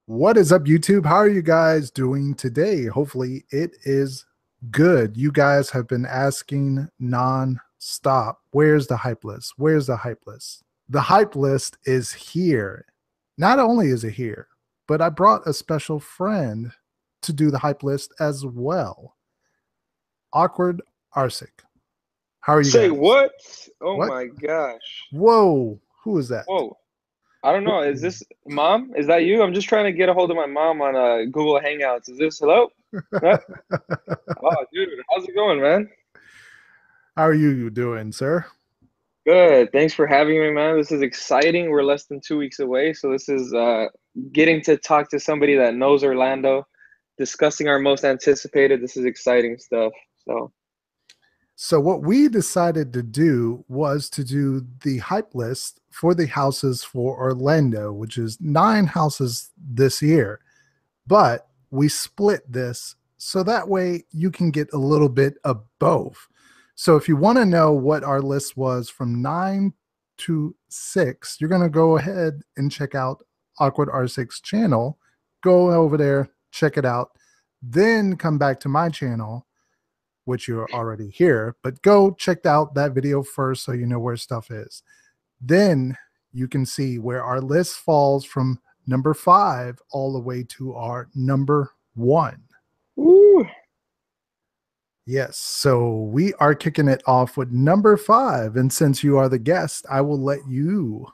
What is up, YouTube? How are you guys doing today? Hopefully, it is good. You guys have been asking non-stop. Where's the hype list? Where's the hype list? The hype list is here. Not only is it here, but I brought a special friend to do the hype list as well. Awkward Arsic. How are you Say guys? what? Oh What? my gosh. Whoa. Who is that? Whoa. I don't know. Is Whoa. this mom? Is that you? I'm just trying to get a hold of my mom on Google Hangouts. Is this hello? Uh, Oh, dude, how's it going, man? How are you doing, sir? Good. Thanks for having me, man. This is exciting. We're less than 2 weeks away, so this is getting to talk to somebody that knows Orlando, discussing our most anticipated. This is exciting stuff. So, So what we decided to do was to do the hype list for the houses for Orlando, which is 9 houses this year. But we split this so that way you can get a little bit of both. So if you want to know what our list was from 9 to 6, you're going to go ahead and check out Awkward R6's channel. Go over there, check it out, then come back to my channel, which you're already here, but go check out that video first so you know where stuff is. Then you can see where our list falls from number 5 all the way to our number 1. woo. Yes, so we are kicking it off with number 5. And since you are the guest, I will let you.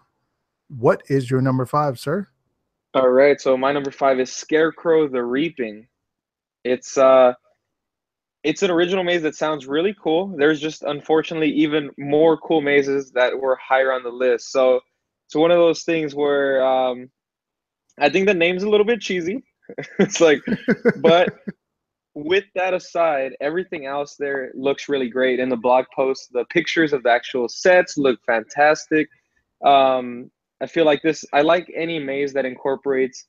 What is your number 5, sir? All right. So my number five is Scarecrow the Reaping. It's an original maze that sounds really cool. There's just unfortunately even more cool mazes that were higher on the list. So it's one of those things where I think the name's a little bit cheesy. It's like, but with that aside, everything else there looks really great. In the blog post, the pictures of the actual sets look fantastic. I feel like this, I like any maze that incorporates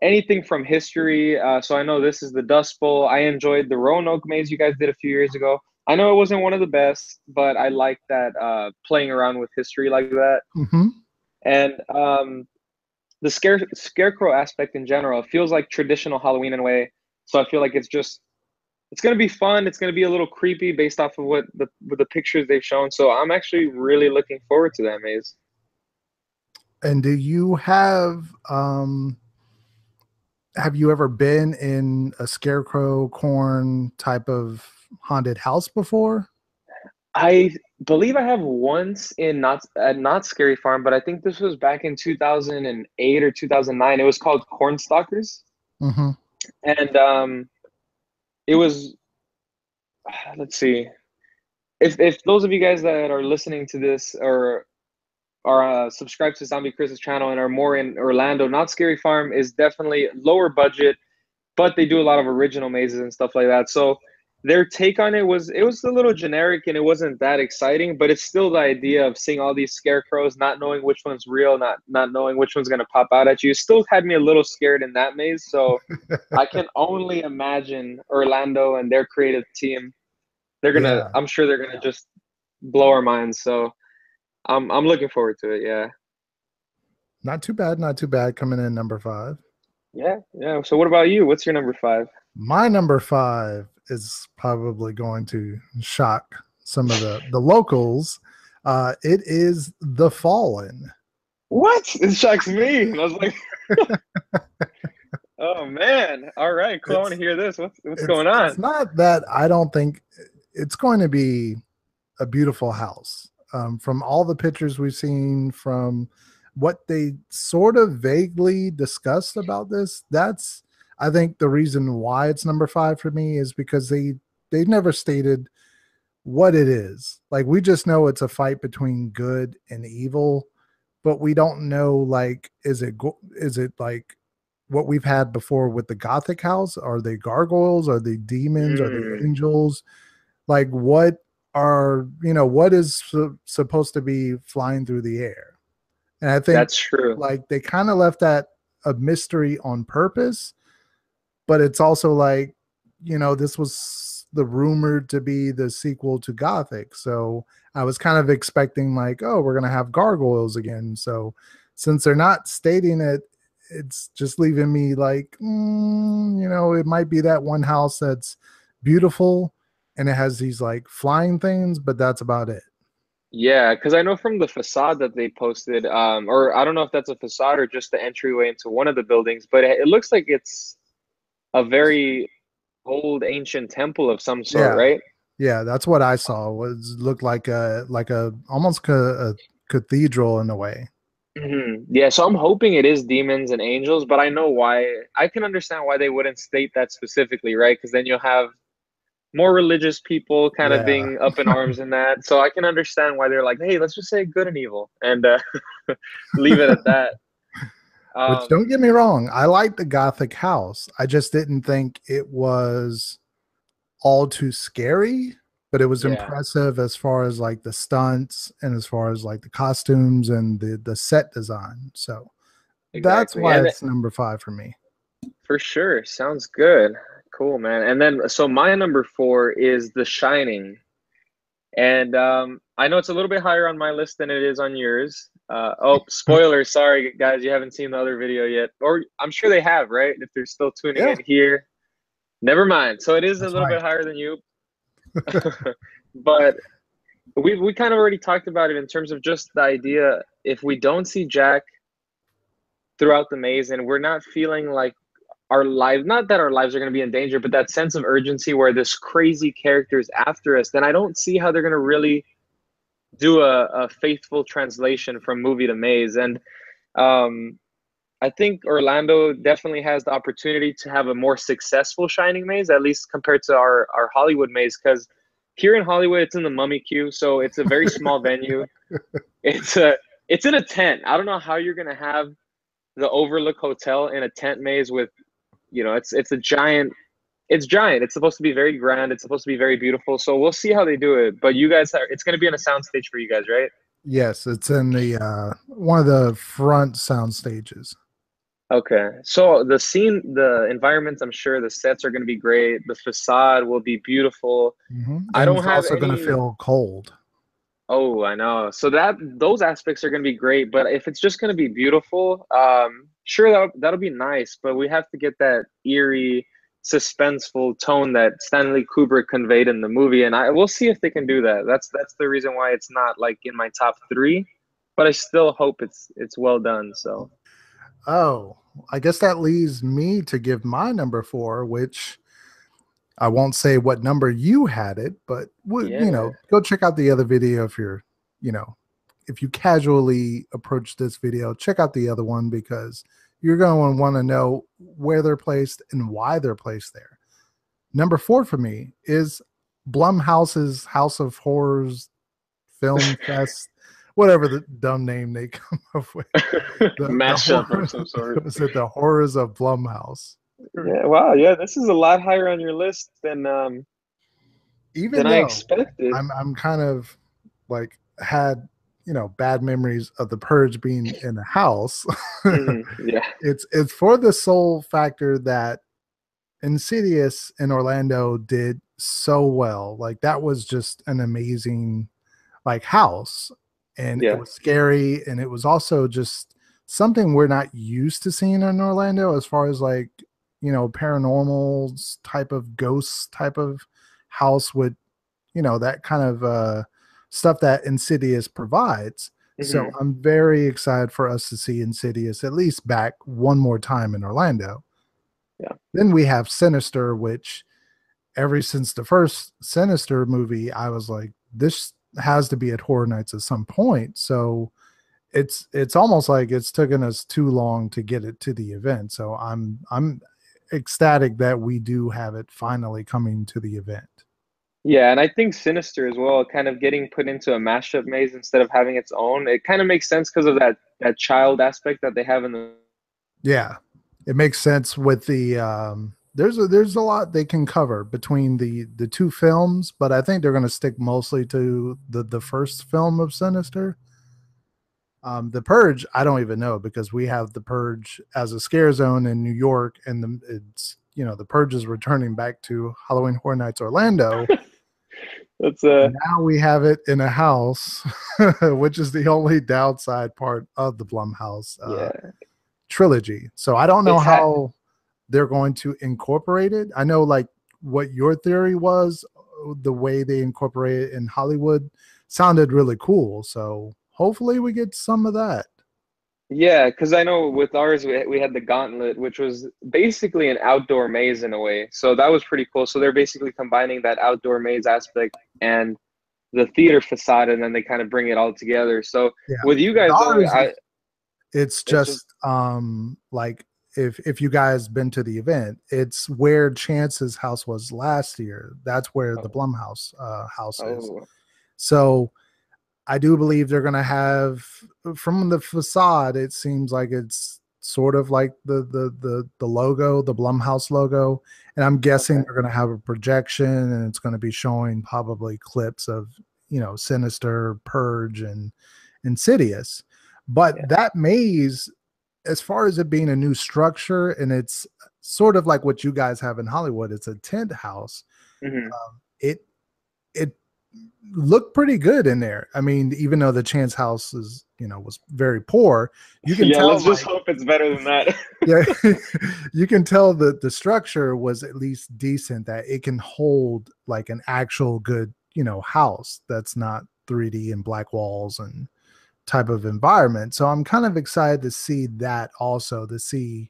anything from history. So I know this is the Dust Bowl. I enjoyed the Roanoke maze you guys did a few years ago. I know it wasn't one of the best, but I like that playing around with history like that. Mhm. And the scarecrow aspect in general feels like traditional Halloween in a way. So I feel like it's gonna be fun. It's gonna be a little creepy based off of what the pictures they've shown. So I'm actually really looking forward to that maze. And do you have you ever been in a scarecrow corn type of haunted house before? I believe I have once in not Scary Farm, but I think this was back in 2008 or 2009. It was called Cornstalkers, Hmm. and it was let's see, if those of you guys that are listening to this or are subscribed to Zombie Chris's channel and are more in Orlando, Not Scary Farm is definitely lower budget, but they do a lot of original mazes and stuff like that. So their take on it was a little generic and it wasn't that exciting, but it's still the idea of seeing all these scarecrows, not knowing which one's real, not knowing which one's gonna pop out at you. It still had me a little scared in that maze. So I can only imagine Orlando and their creative team. Yeah, I'm sure they're gonna just blow our minds. So I'm looking forward to it. Yeah. not too bad, not too bad. Coming in number 5. Yeah, yeah. So what about you? What's your number five? My number 5 is probably going to shock some of the locals. It is The Fallen. What? It shocks me. And I was like, oh man. All right, cool. I want to It's hear this. What's it's going it's on? not that I don't think it's going to be a beautiful house. From all the pictures we've seen, from what they sort of vaguely discussed about this, that's I think the reason why it's number 5 for me is because they never stated what it is. Like we just know it's a fight between good and evil, but we don't know like is it like what we've had before with the Gothic house? Are they gargoyles? Are they demons? Are they Mm, angels? Like what are what is supposed to be flying through the air? And I think that's true. like they kind of left that a mystery on purpose, but it's also like this was the rumored to be the sequel to Gothic, so I was kind of expecting like, oh, we're gonna have gargoyles again. So since they're not stating it it's just leaving me like, it might be that one house that's beautiful and it has these like flying things, but that's about it. Yeah, because I know from the facade that they posted, or I don't know if that's a facade or just the entryway into one of the buildings, but it looks like it's a very old ancient temple of some sort, Yeah. right? Yeah, that's what I saw. Was looked like a almost a cathedral in a way. Yeah, so I'm hoping it is demons and angels, but I know why. I can understand why they wouldn't state that specifically, right? Because then you'll have more religious people kind of Yeah. being up in arms in that. So I can understand why they're like, hey, let's just say good and evil and leave it at that. Which Um, don't get me wrong, I like the Gothic house. I just didn't think it was all too scary, but it was yeah, impressive as far as like the stunts and as far as like the costumes and the set design. So that's exactly. why And it's number 5 for me. for sure, sounds good. Cool, man. And then, so my number four is The Shining. And I know it's a little bit higher on my list than it is on yours. Oh, spoiler, sorry guys, you haven't seen the other video yet. Or I'm sure they have, right? If they're still tuning Yeah, in here. Never mind. So it is a that's little right. bit higher than you. But we kind of already talked about it in terms of just the idea if we don't see Jack throughout the maze and we're not feeling like our lives, not that our lives are going to be in danger, but that sense of urgency where this crazy character is after us, then I don't see how they're going to really do a faithful translation from movie to maze. And um, I think Orlando definitely has the opportunity to have a more successful Shining maze, at least compared to our Hollywood maze, because here in Hollywood, it's in the Mummy Queue, so it's a very small venue. It's a it's in a tent. I don't know how you're gonna have the Overlook Hotel in a tent maze with, it's a giant. It's giant. It's supposed to be very grand. It's supposed to be very beautiful. So we'll see how they do it. But you guys, it's gonna be on a soundstage for you guys, right? Yes, it's in the one of the front sound stages. Okay. So the scene, the environments, I'm sure the sets are going to be great. The facade will be beautiful. I And don't it's have also going to any. feel cold. Oh, I know. So that those aspects are going to be great. But if it's just going to be beautiful, sure that'll be nice. But we have to get that eerie, suspenseful tone that Stanley Kubrick conveyed in the movie, and I we'll see if they can do that. That's the reason why it's not like in my top three, but I still hope it's well done. So Oh, I guess that leaves me to give my number 4, which I won't say what number you had it, but yeah. go check out the other video if you're, you know, if you casually approach this video, check out the other one because you're going to want to know where they're placed and why they're placed there. Number 4 for me is Blumhouse's House of Horrors Film Fest, whatever the dumb name they come up with. The Mashup of horror some sort. was it the horrors of Blumhouse. Yeah, wow, yeah, this is a lot higher on your list Even than I though expected. I'm kind of like had bad memories of the purge being in the house. Yeah, It's for the sole factor that Insidious in Orlando did so well. Like that was just an amazing like house, and it yeah. was scary, and it was also just something we're not used to seeing in Orlando as far as like paranormals type of ghosts type of house with that kind of stuff that Insidious provides. So hmm I'm very excited for us to see Insidious at least back one more time in Orlando. Yeah. Then we have Sinister, which ever since the first Sinister movie, I was like, this has to be at Horror Nights at some point. So it's almost like it's taken us too long to get it to the event. So I'm ecstatic that we do have it finally coming to the event. Yeah, and I think Sinister as well, kind of getting put into a mashup maze instead of having its own. It kind of makes sense because of that child aspect that they have in the. Yeah, it makes sense with the there's a lot they can cover between the two films, but I think they're going to stick mostly to the first film of Sinister. The Purge, I don't even know because we have the Purge as a scare zone in New York, and it's the Purge is returning back to Halloween Horror Nights Orlando, That's and now we have it in a house, which is the only downside part of the Blumhouse yeah. trilogy. So I don't know It's ha how they're going to incorporate it. I know like what your theory was, the way they incorporate it in Hollywood sounded really cool. So hopefully we get some of that. Yeah, because I know with ours we had the Gauntlet, which was basically an outdoor maze in a way. So that was pretty cool. So they're basically combining that outdoor maze aspect and the theater facade, and then they kind of bring it all together. So Yeah. with you With guys though, ours, it's it's just just like if you guys been to the event, it's where Chance's house was last year. That's where the oh, Blumhouse house is. oh So I do believe they're going to have, from the facade, it seems like it's sort of like the logo, the Blumhouse logo, and I'm guessing okay, they're going to have a projection, and it's going to be showing probably clips of Sinister, Purge, and Insidious. But yeah, that maze, as far as it being a new structure, and it's sort of like what you guys have in Hollywood, it's a tent house. hmm It it looked pretty good in there. I mean, even though the Chance house was very poor, you can yeah. tell Let's just like hope it's better than that. yeah, you can tell that the structure was at least decent, that it can hold like an actual good, house that's not 3D and black walls and type of environment. So I'm kind of excited to see that also, to see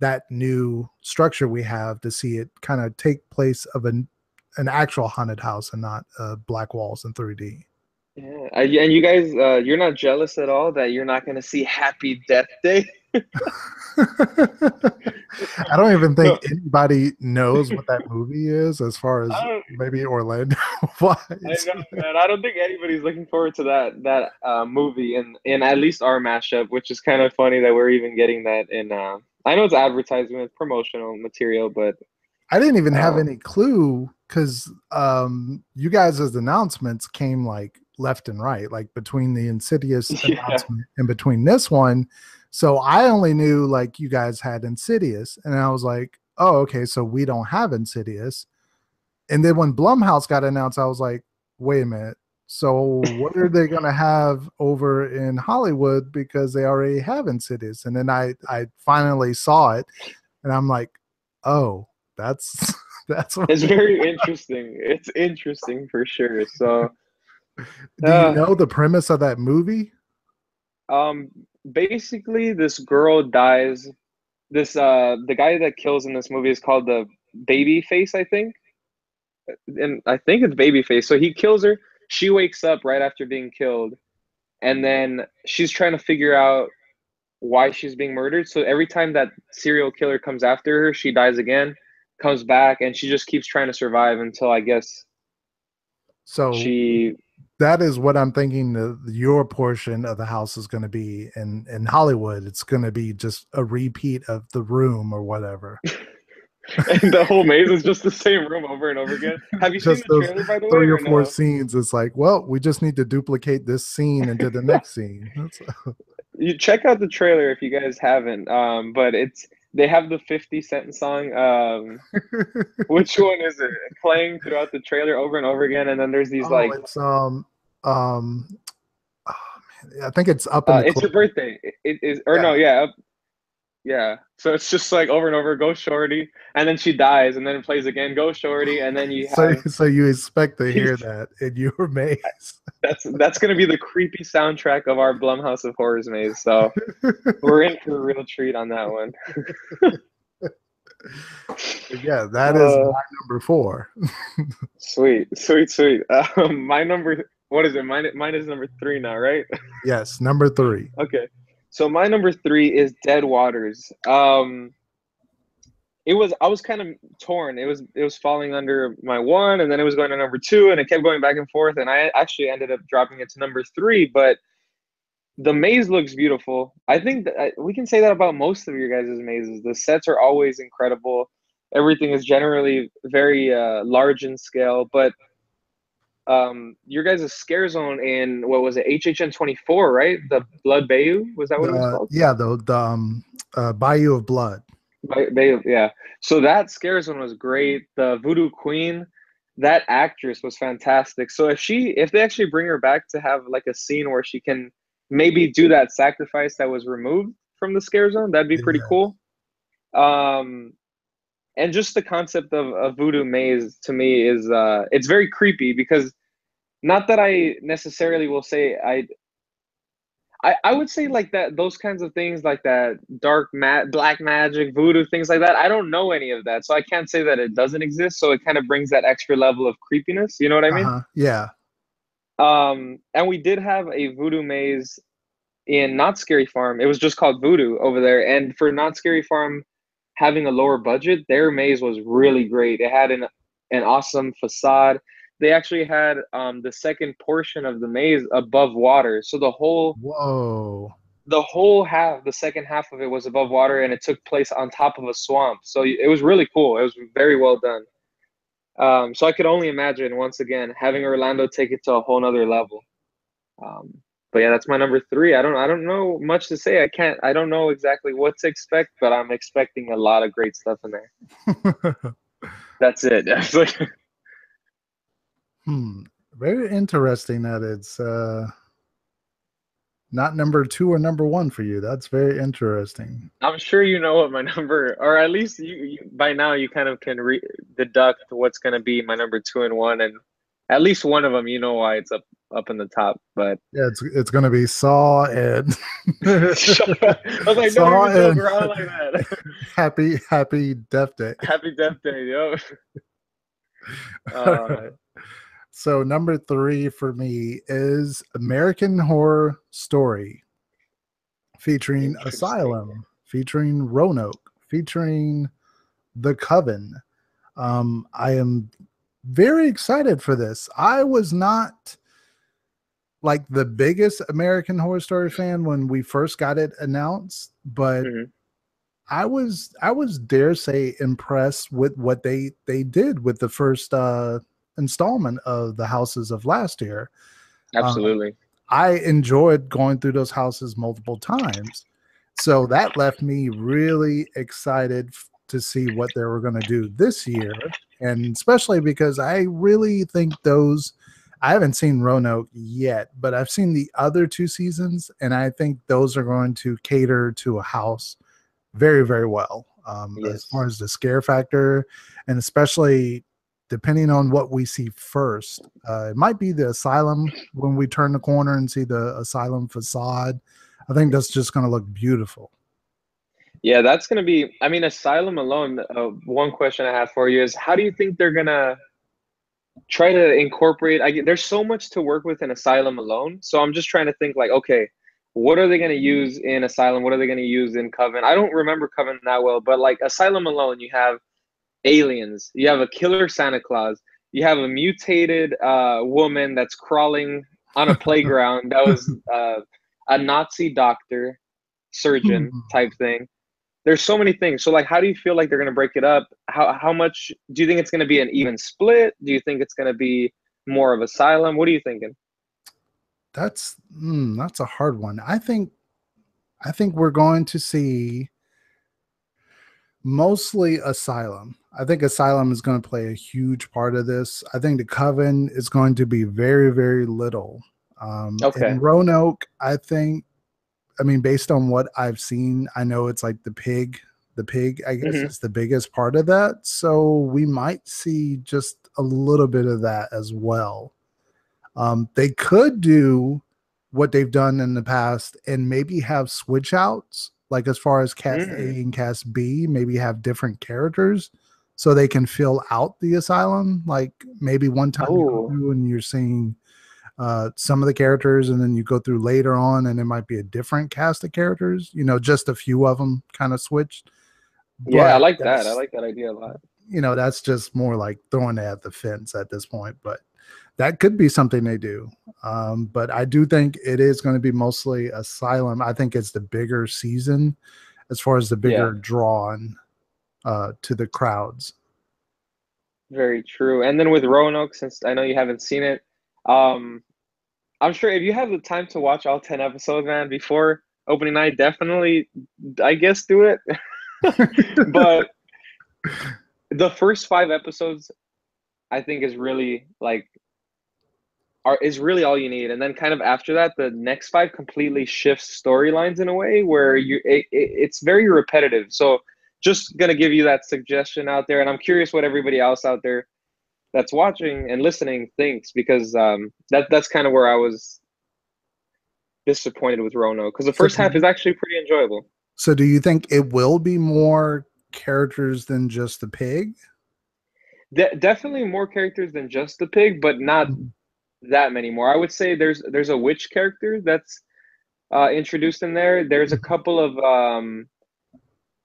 that new structure we have, to see it kind of take place of an actual haunted house and not black walls in 3D. Yeah, and you guys, you're not jealous at all that you're not going to see Happy Death Day? I don't even think No, anybody knows what that movie is, as far as I don't. maybe Orlando I wise. know, man. I don't think anybody's looking forward to that movie in at least our mashup, which is kind of funny that we're even getting that in. I know it's advertisement, it's promotional material, but I didn't even have uh, any clue because you guys' announcements came like left and right, like between the Insidious yeah, announcement and between this one. So I only knew like you guys had Insidious, and I was like, oh, okay, so we don't have Insidious. And then when Blumhouse got announced, I was like, wait a minute. So what are they going to have over in Hollywood, because they already have Insidious? And then I finally saw it, and I'm like, oh, that's that's what. it's very interesting. It's interesting for sure. So, Do you uh, know the premise of that movie? um, basically, this girl dies. The guy that kills in this movie is called the Babyface, I think, and I think it's Babyface. So he kills her. She wakes up right after being killed, and then she's trying to figure out why she's being murdered. So every time that serial killer comes after her, she dies again, comes back, and she just keeps trying to survive until I guess So she. that is what I'm thinking your portion of the house is going to be in Hollywood. It's going to be just a repeat of The Room or whatever. And the whole maze is just the same room over and over again. Have you seen Just the those trailer, by the way, 3 or 4 or scenes. It's like, well, we just need to duplicate this scene into the no? next scene. You check out the trailer if you guys haven't. But they have the 50 Cent song. Which one is it? Playing throughout the trailer over and over again, and then there's these Oh, like, it's um oh, man, I think it's Up in the it's your Club. birthday. It is, or Yeah. no, yeah, yeah. So it's just like over and over, go shorty, and then she dies, and then it plays again, go shorty, and then you So have so you expect to hear that in your maze. that's gonna be the creepy soundtrack of our Blumhouse of Horrors maze. So we're in for a real treat on that one. Yeah, that is Uh, my number 4. sweet, sweet, sweet. My number, what is it? Mine is number three now, right? Yes, number 3. Okay. So my number three is Dead Waters. I was kind of torn. It was falling under my one, and then it was going to number two, and it kept going back and forth. And I actually ended up dropping it to number three. But the maze looks beautiful. I think that we can say that about most of your guys' mazes. The sets are always incredible. Everything is generally very large in scale. But your guys' scare zone in what was it, HHN 24, right? The Blood Bayou, was that what it was The called? yeah, the Bayou of Blood. Bayou, yeah. So that scare zone was great. The Voodoo Queen, that actress was fantastic. So if they actually bring her back to have like a scene where she can maybe do that sacrifice that was removed, from the scare zone. That'd be pretty Yeah. cool. Um, and just the concept of a voodoo maze to me is it's very creepy because not that I necessarily will say I would say like that those kinds of things like that black magic voodoo things like that. I don't know any of that, so I can't say that it doesn't exist. So it kind of brings that extra level of creepiness. You know what I mean? Uh-huh. Yeah. And we did have a voodoo maze in Not Scary Farm. It was just called Voodoo over there. And for Not Scary Farm having a lower budget, their maze was really great. It had an awesome facade. They actually had the second portion of the maze above water. So Whoa. the whole half, the second half of it was above water, and it took place on top of a swamp. So it was really cool. It was very well done. So I could only imagine once again having Orlando take it to a whole nother level. Um, but yeah, that's my number three. I don't know much to say. I don't know exactly what to expect, but I'm expecting a lot of great stuff in there. That's it. Very interesting that it's not number 2 or number 1 for you. That's very interesting. I'm sure you know what my number, or at least you by now you kind of can deduct what's going to be my number 2 and 1, and at least one of them, you know why it's up in the top. But Yeah, it's going to be Saw and I was like, Saw don't even and joke around like that. Happy Death Day. Happy Death Day, yo. Right. So number 3 for me is American Horror Story, featuring Interesting. Asylum, featuring Roanoke, featuring The Coven. I am very excited for this. I was not like the biggest American Horror Story fan when we first got it announced, but Hmm. I was dare say impressed with what they did with the first installment of the houses of last year. Absolutely. I enjoyed going through those houses multiple times. So that left me really excited to see what they were going to do this year. And especially because I really think I haven't seen Roanoke yet, but I've seen the other 2 seasons, and I think those are going to cater to a house very, very well, as far Yes. as the scare factor, and especially depending on what we see first. It might be the asylum when we turn the corner and see the asylum facade. I think that's just going to look beautiful. Yeah, that's gonna be. I mean, Asylum alone. One question I have for you is, how do you think they're gonna try to incorporate? There's so much to work with in Asylum alone, so I'm just trying to think like, okay, what are they gonna use in Asylum? What are they gonna use in Coven? I don't remember Coven that well, but like Asylum alone, you have aliens, you have a killer Santa Claus, you have a mutated woman that's crawling on a playground that was a Nazi doctor, surgeon type thing. There's so many things. So like, how do you feel like they're gonna break it up? How much do you think it's gonna be an even split? Do you think it's gonna be more of Asylum? What are you thinking? That's a hard one. I think we're going to see mostly Asylum. I think Asylum is going to play a huge part of this. I think the Coven is going to be very, very little. In Okay. Roanoke, I mean, based on what I've seen, I know it's like the pig. The pig, I guess, Hmm. is the biggest part of that. So we might see just a little bit of that as well. They could do what they've done in the past and maybe have switch outs, like as far as cast A Mm. and cast B, maybe have different characters so they can fill out the asylum. Like maybe one time you go Oh, through and you're seeing some of the characters, and then you go through later on and it might be a different cast of characters, just a few of them kind of switched. yeah, I But like that. I that's, like that idea a lot. that's just more like throwing it at the fence at this point. But that could be something they do. But I do think it is going to be mostly Asylum. I think it's the bigger season as far as the Yeah, bigger draw on to the crowds. very true. And then with Roanoke, since I know you haven't seen it, um, I'm sure if you have the time to watch all 10 episodes, man, before opening night, definitely, I guess, do it. But the first 5 episodes, I think, is really like is really all you need. And then kind of after that, the next five completely shifts storylines in a way where it's very repetitive. So just gonna give you that suggestion out there, and I'm curious what everybody else out there that's watching and listening thinks, because that's kind of where I was disappointed with Roanoke, because the So, first half is actually pretty enjoyable. so do you think it will be more characters than just the pig? Definitely more characters than just the pig, but not Mhm. that many more. I would say there's a witch character that's introduced in there. There's a couple of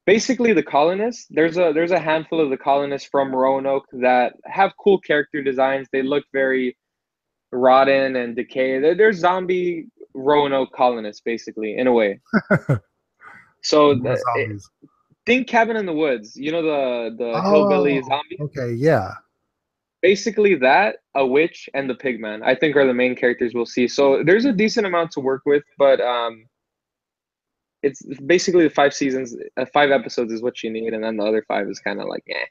basically the colonists. There's a handful of the colonists from Roanoke that have cool character designs. They look very rotten and decayed. They're zombie Roanoke colonists, basically, in a way. So More zombies. think Cabin in the Woods. You know, the hillbilly Oh, zombie. okay, yeah. Basically, that, a witch, and the pigman, I think, are the main characters we'll see. So there's a decent amount to work with, but it's basically the 5 seasons, 5 episodes is what you need, and then the other five is kind of like, yeah.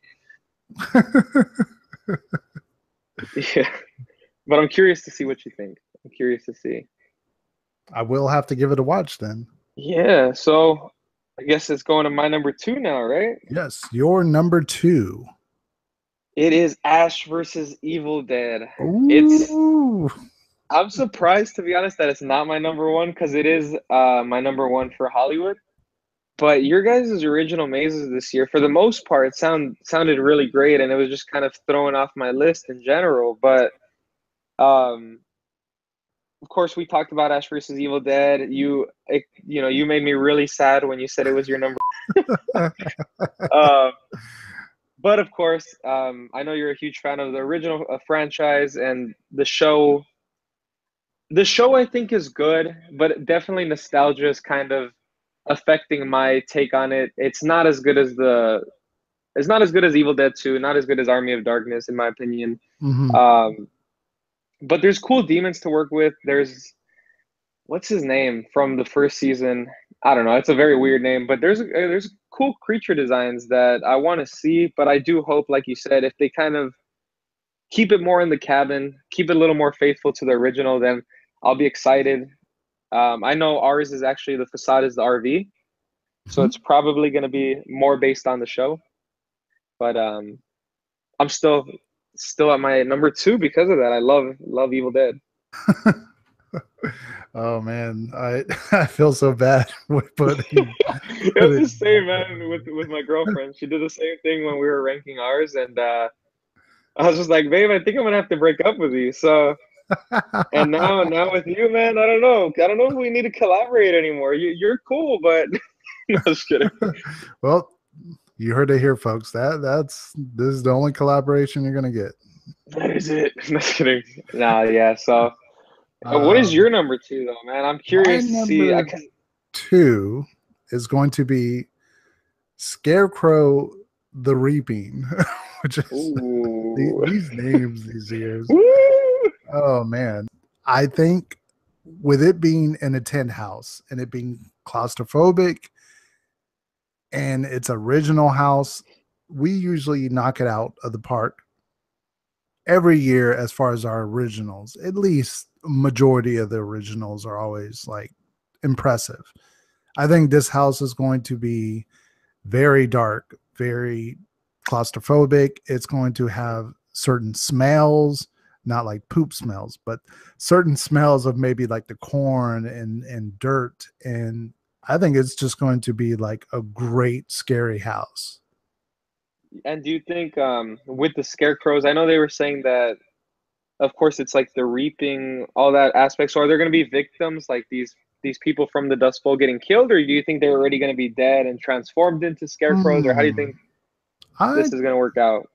But I'm curious to see what you think. I'm curious to see. I will have to give it a watch then. Yeah, so I guess it's going to my number two now, right? Yes, your number two. It is Ash versus Evil Dead. It's Ooh. I'm surprised, to be honest, that it's not my number one, because it is my number one for Hollywood. But your guys' original mazes this year, for the most part, sounded really great, and it was just kind of throwing off my list in general. But um, of course, we talked about Ash versus Evil Dead. You made me really sad when you said it was your number. Uh, but of course, I know you're a huge fan of the original franchise, and the show. The show, I think, is good, but definitely nostalgia is kind of affecting my take on it. It's not as good as Evil Dead 2, not as good as Army of Darkness, in my opinion. Mhm. Um, but there's cool demons to work with. What's his name from the first season? I don't know. It's a very weird name, but there's cool creature designs that I want to see. But I do hope, like you said, if they kind of keep it more in the cabin, keep it a little more faithful to the original, then I'll be excited. I know ours is actually, the facade is the RV, so Mhm. it's probably going to be more based on the show. But I'm still at my number two because of that. I love Evil Dead. Oh man, I I feel so bad with putting It was the putting same, man, with my girlfriend. She did the same thing when we were ranking ours, and I was just like, babe, I think I'm gonna have to break up with you. So, and now with you, man, I don't know. I don't know if we need to collaborate anymore. You're cool, but no, just kidding. Well, you heard it here, folks. This is the only collaboration you're gonna get. That is it. Just kidding. Nah, yeah. So, what is Um, your number two, though, man? I'm my curious to see. number two is going to be Scarecrow the Reaping, which is Ooh. these names these years. Woo! Oh man, I think with it being in a tent house and it being claustrophobic and its original house, we usually knock it out of the park every year as far as our originals. At least majority of the originals are always like impressive. I think this house is going to be very dark, very claustrophobic. It's going to have certain smells, not like poop smells, but certain smells of maybe like the corn and dirt. And I think it's just going to be like a great scary house. And do you think, with the scarecrows, I know they were saying that, of course, it's like the reaping, all that aspect. So are there going to be victims, like these people from the Dust Bowl getting killed, or do you think they're already going to be dead and transformed into scarecrows, or how do you Hmm. think I this is going to work out?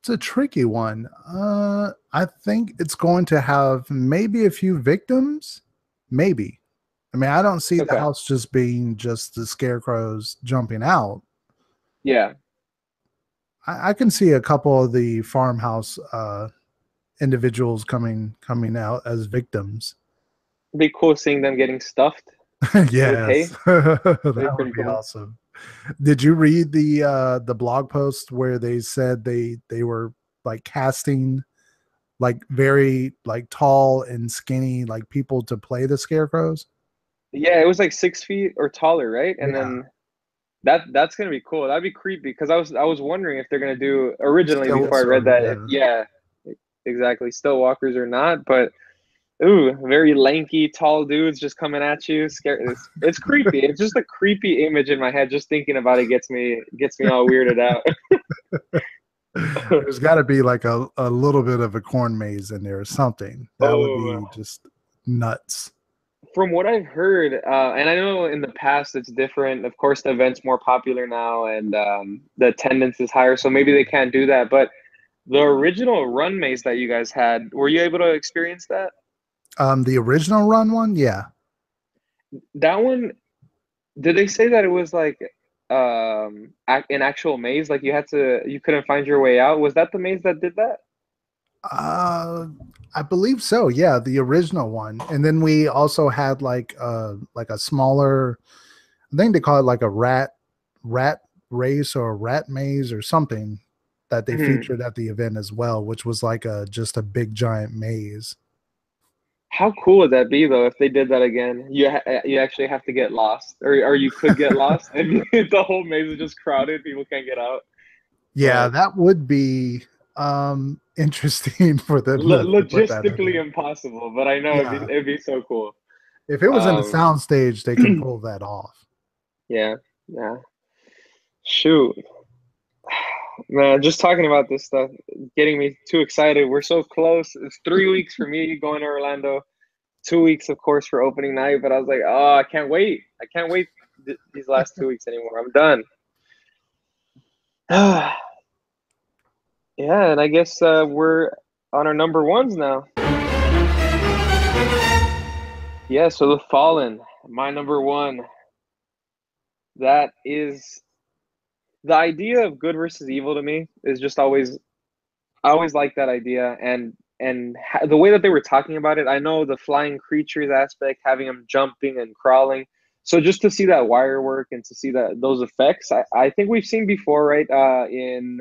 It's a tricky one. I think it's going to have maybe a few victims. Maybe. I mean, I don't see the Okay. house just being just the scarecrows jumping out. Yeah. I can see a couple of the farmhouse individuals coming out as victims. It'd be cool seeing them getting stuffed with Yes, hay. That'd be that would pretty be cool. awesome. Did you read the blog post where they said they were like casting like very like tall and skinny like people to play the scarecrows. Yeah, it was like 6 feet or taller, right? And Yeah, then that's gonna be cool. That'd be creepy because I was wondering if they're gonna do originally before I stilts read or that. yeah. Yeah, exactly. Still walkers or not, but ooh, very lanky, tall dudes just coming at you. Scary. It's creepy. It's just a creepy image in my head. Just thinking about it gets me all weirded out. There's got to be like a little bit of a corn maze in there or something. That would be Oh, just nuts. from what I've heard, and I know in the past it's different. Of course, the event's more popular now, and the attendance is higher, so maybe they can't do that. But the original run maze that you guys had, were you able to experience that? The original run one, yeah. That one, did they say that it was like an actual maze? Like you couldn't find your way out? Was that the maze that did that? Uh, I believe so. Yeah, the original one, and then we also had like a smaller. I think they call it like a rat race or a rat maze or something that they Mhm. featured at the event as well, which was like a just a big giant maze. How cool would that be though if they did that again? You actually have to get lost, or you could get lost, and the whole maze is just crowded. People can't get out. Yeah, But that would be interesting for them to put that in logistically there. impossible. But I know Yeah. it'd be so cool. If it was in the Um, sound stage, they can pull that off. yeah, yeah. Shoot, man, just talking about this stuff, getting me too excited. We're so close. It's 3 weeks for me going to Orlando. 2 weeks, of course, for opening night. But I was like, oh, I can't wait. I can't wait these last 2 weeks anymore. I'm done. Yeah, and I guess we're on our number ones now. Yeah, so The Fallen, my number one. That is the idea of good versus evil to me is just always I always like that idea and the way that they were talking about it. I know the flying creatures aspect, having them jumping and crawling. So just to see that wire work and to see that those effects, I think we've seen before, right? In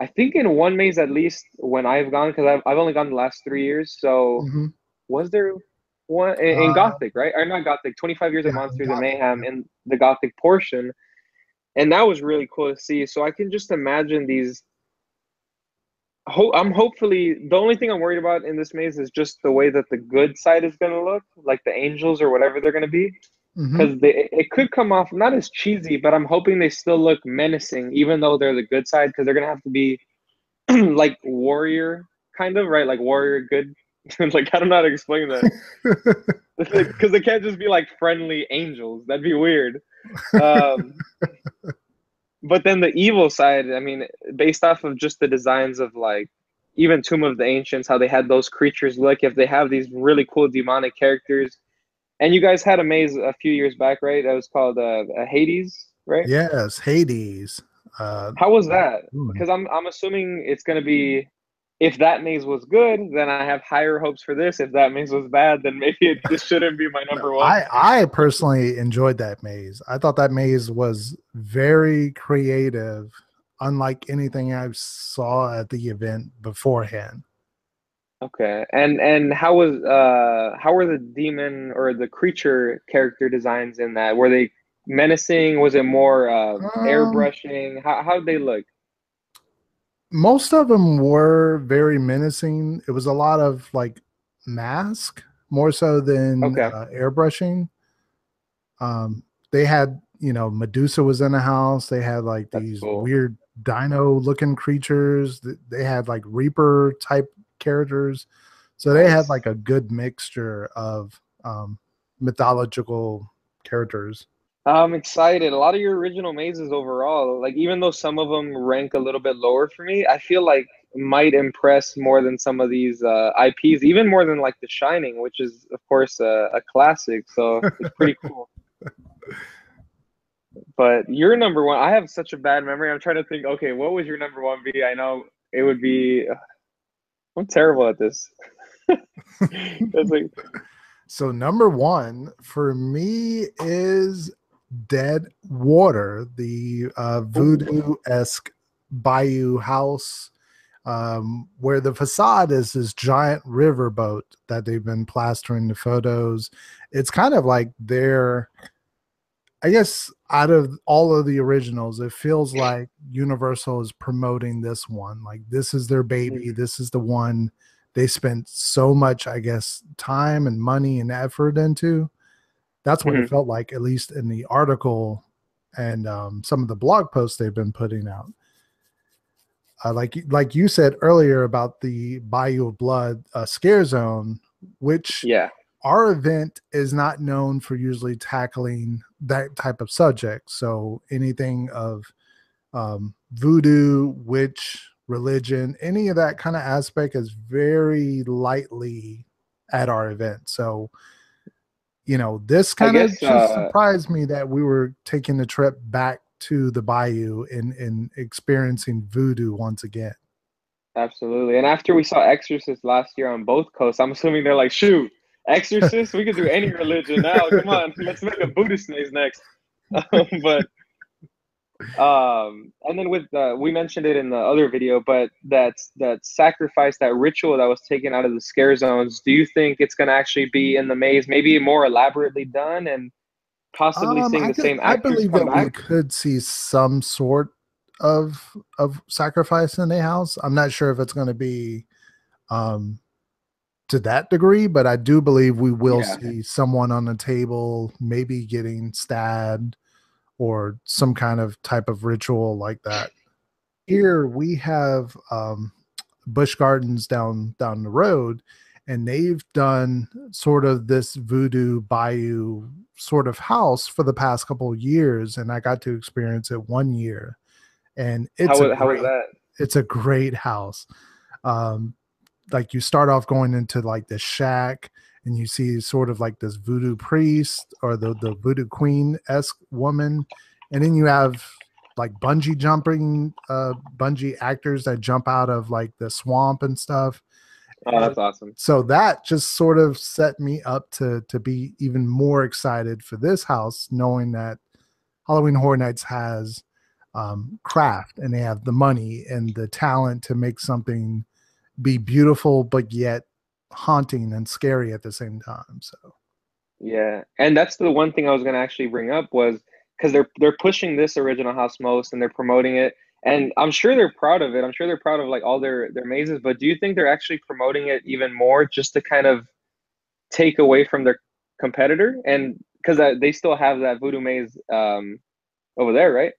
I think in one maze at least when I've gone because I've only gone the last 3 years. So Hmm. was there one in Uh, Gothic, right? Or not Gothic, 25 Years of yeah, Monsters and Gothic. Mayhem Yeah. in the Gothic portion. And that was really cool to see. So I can just imagine these. I'm hopefully the only thing I'm worried about in this maze is just the way that the good side is going to look, like the angels or whatever they're going to be. Hmm. Because it could come off not as cheesy, but I'm hoping they still look menacing, even though they're the good side, because they're going to have to be like warrior kind of, right? Like warrior good. Like I don't know how to explain that. Because they can't just be like friendly angels. That'd be weird. Um, but then the evil side, I mean, based off of just the designs of like even Tomb of the Ancients, how they had those creatures look, if they have these really cool demonic characters, and you guys had a maze a few years back, right? That was called Hades, right? Yes, Hades. How was that? Hmm. Because I'm assuming it's gonna be if that maze was good, then I have higher hopes for this. If that maze was bad, then maybe this shouldn't be my No, number one. I personally enjoyed that maze. I thought that maze was very creative, unlike anything I saw at the event beforehand. Okay. And how were the demon or the creature character designs in that? Were they menacing? Was it more Um, airbrushing? How'd they look? Most of them were very menacing. It was a lot of like mask more so than Okay, airbrushing. They had, Medusa was in the house. They had like that's these cool. weird dino looking creatures. They had like Reaper type characters. So they had Nice. like a good mixture of mythological characters. I'm excited. A lot of your original mazes overall, like even though some of them rank a little bit lower for me, I feel like might impress more than some of these IPs, even more than like The Shining, which is of course a classic. So it's pretty cool. But your number one, I have such a bad memory. I'm trying to think, okay, what was your number one be? I know it would be, I'm terrible at this. It's like, So number one for me is Dead Water, the ooh, voodoo esque bayou house. where the facade is this giant riverboat that they've been plastering the photos. It's kind of like they're, I guess, out of all of the originals, it feels like Universal is promoting this one. Like, this is their baby. This is the one they spent so much, I guess, time and money and effort into. That's what it felt like, at least in the article and some of the blog posts they've been putting out. Like you said earlier about the Bayou of Blood scare zone, which our event is not known for usually tackling that type of subject. So anything of voodoo, witch, religion, any of that kind of aspect is very lightly at our event. So, you know, this kind of just surprised me that we were taking the trip back to the bayou and experiencing voodoo once again. Absolutely. And after we saw Exorcist last year on both coasts, I'm assuming they're like, shoot, Exorcist, we could do any religion now. Come on, let's make a Buddhist maze next. But and then with we mentioned it in the other video, but that sacrifice, that ritual that was taken out of the scare zones, do you think it's going to actually be in the maze, maybe more elaborately done, and possibly seeing the same actors I believe come that back? we could see some sort of sacrifice in the house. I'm not sure if it's going to be to that degree, but I do believe we will see someone on the table maybe getting stabbed or some kind of type of ritual like that. Here we have Busch Gardens down the road, and they've done sort of this voodoo bayou sort of house for the past couple of years, and I got to experience it one year, and How was that? It's a great house. Like, you start off going into like the shack, and you see sort of like this voodoo priest or the voodoo queen-esque woman, and then you have like bungee jumping bungee actors that jump out of like the swamp and stuff. Oh, that's awesome. So that just sort of set me up to be even more excited for this house, knowing that Halloween Horror Nights has craft, and they have the money and the talent to make something be beautiful but yet haunting and scary at the same time. So yeah, and that's the one thing I was going to actually bring up, was because they're pushing this original house most, and they're promoting it, and I'm sure they're proud of it. I'm sure they're proud of like all their mazes, but do you think they're actually promoting it even more just to kind of take away from their competitor? And because they still have that voodoo maze over there, right?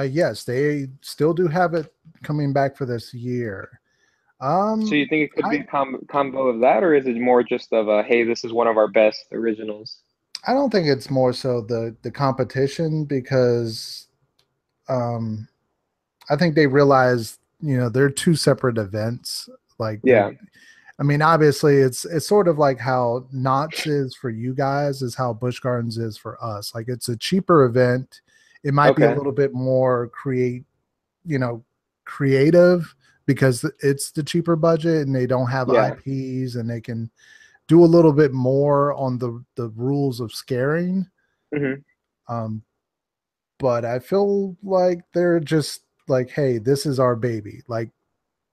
yes, they still do have it coming back for this year. So you think it could be a combo of that, or is it more just of a, hey, this is one of our best originals? I don't think it's more so the competition, because I think they realize, you know, they're two separate events. Like, I mean, obviously it's sort of like how Knott's is for you guys is how Busch Gardens is for us. Like, it's a cheaper event. It might be a little bit more creative, because it's the cheaper budget and they don't have IPs, and they can do a little bit more on the rules of scaring. But I feel like they're just like, hey, this is our baby. Like,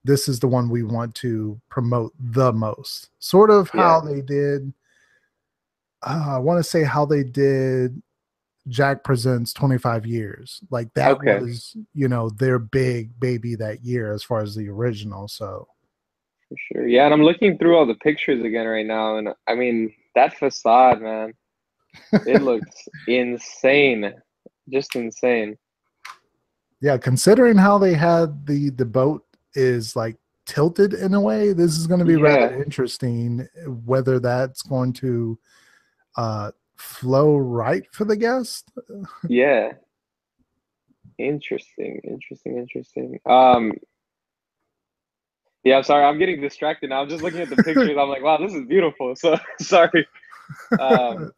this is the one we want to promote the most. Sort of how they did, I want to say how they did Jack Presents 25 Years. Like, that was, their big baby that year as far as the original. So for sure. Yeah, and I'm looking through all the pictures again right now, and I mean, that facade, man, it looks insane. Just insane. Yeah, considering how they had the boat is like tilted in a way, this is going to be rather interesting whether that's going to flow right for the guest. Yeah. Interesting. Yeah, I'm sorry, I'm getting distracted now. I'm just looking at the pictures. I'm like, wow, this is beautiful. So sorry. That's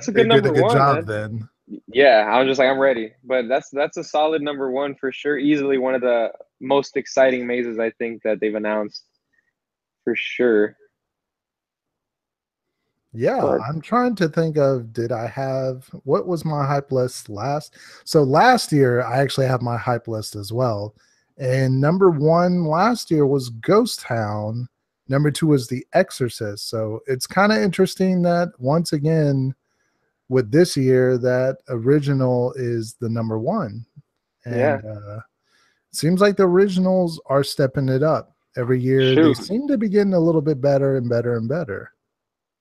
a good number one. Job, then. Yeah, I'm just like, I'm ready. But that's a solid number one for sure. Easily one of the most exciting mazes I think that they've announced, for sure. Yeah, I'm trying to think of, what was my hype list last? So last year, I actually have my hype list as well. And number 1 last year was Ghost Town. Number 2 was The Exorcist. So it's kind of interesting that once again, with this year, that original is the number 1. And Yeah. seems like the originals are stepping it up. Every year they Shoot. seem to be getting a little bit better and better and better.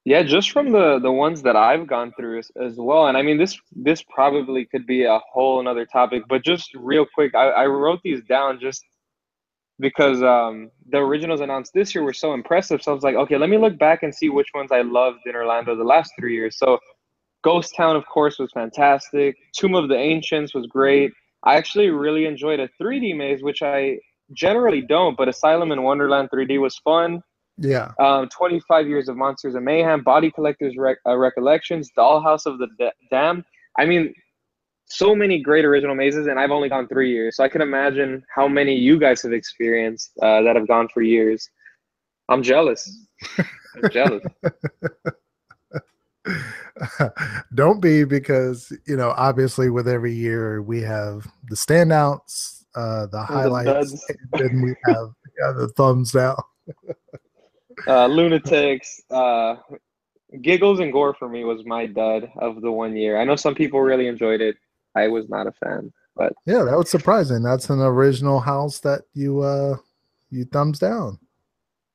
Yeah, just from the ones that I've gone through as well. And I mean, this probably could be a whole another topic, but just real quick, I wrote these down just because the originals announced this year were so impressive. So I was like, okay, let me look back and see which ones I loved in Orlando the last 3 years. So Ghost Town, of course, was fantastic. Tomb of the Ancients was great. I actually really enjoyed a 3D maze, which I generally don't, but Asylum in Wonderland 3D was fun. Yeah. 25 Years of Monsters and Mayhem, Body Collectors Recollections, Dollhouse of the Damned. I mean, so many great original mazes, and I've only gone 3 years. So I can imagine how many you guys have experienced that have gone for years. I'm jealous. I'm jealous. Don't be, because obviously with every year we have the standouts, the highlights, and then we have the thumbs down. Lunatics, Giggles and Gore for me was my dud of the 1 year. I know some people really enjoyed it. I was not a fan, but yeah, that was surprising. That's an original house that you thumbs down.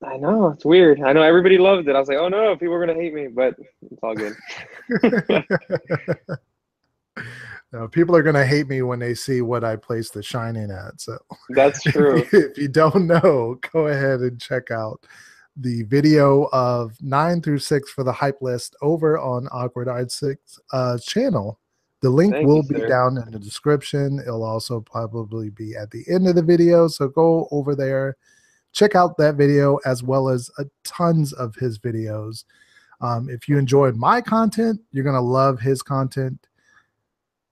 I know, it's weird. I know everybody loved it. I was like, oh no, people are gonna hate me, but it's all good. No, people are gonna hate me when they see what I place The Shining at. So that's true. If you don't know, go ahead and check out the video of 9 through 6 for the hype list over on Awkward Arsic channel. The link will be down in the description. It'll also probably be at the end of the video. So go over there, check out that video, as well as tons of his videos. If you enjoyed my content, you're going to love his content.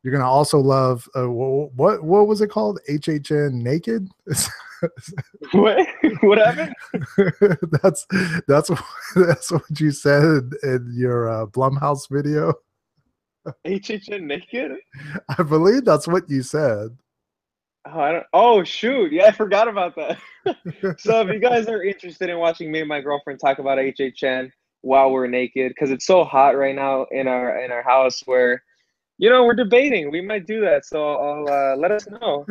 You're going to also love, what was it called? HHN Naked? What happened? that's what you said in your Blumhouse video. HHN Naked? I believe that's what you said. Oh shoot, yeah, I forgot about that. So if you guys are interested in watching me and my girlfriend talk about HHN while we're naked, because it's so hot right now in our house, where we're debating, we might do that. So I'll let us know.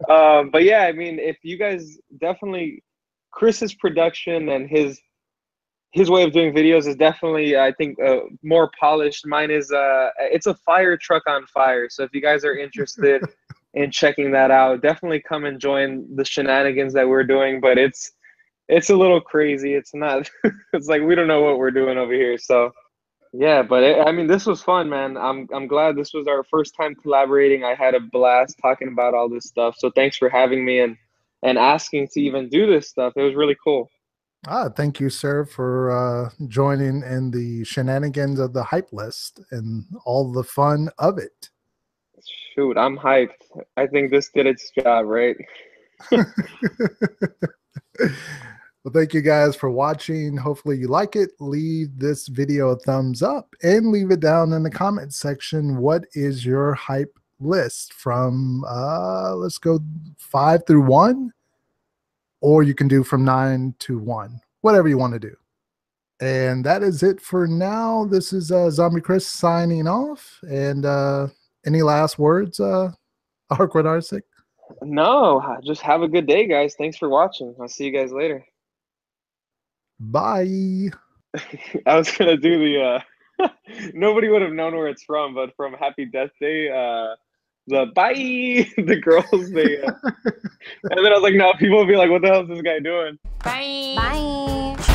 But yeah, I mean, if you guys definitely, Chris's production and his way of doing videos is definitely, I think, more polished. Mine is it's a fire truck on fire. So if you guys are interested in checking that out, definitely come and join the shenanigans that we're doing. But it's a little crazy. It's not. It's like we don't know what we're doing over here. So yeah, but I mean, this was fun, man. I'm glad this was our first time collaborating. I had a blast talking about all this stuff. So thanks for having me and asking to even do this stuff. It was really cool. Thank you, sir, for joining in the shenanigans of the hype list and all the fun of it. Shoot, I'm hyped. I think this did its job, right? Well, thank you guys for watching. Hopefully you like it. Leave this video a thumbs up and leave it down in the comment section. What is your hype list from, let's go 5 through 1? Or you can do from 9 to 1, whatever you want to do. And that is it for now. This is Zombie Chris signing off. And any last words, Awkward Arsic? No, just have a good day, guys. Thanks for watching. I'll see you guys later. Bye. I was going to do the, nobody would have known where it's from, but from Happy Death Day, the bye, the girls, they, and then I was like, no, people will be like, what the hell is this guy doing? Bye. Bye.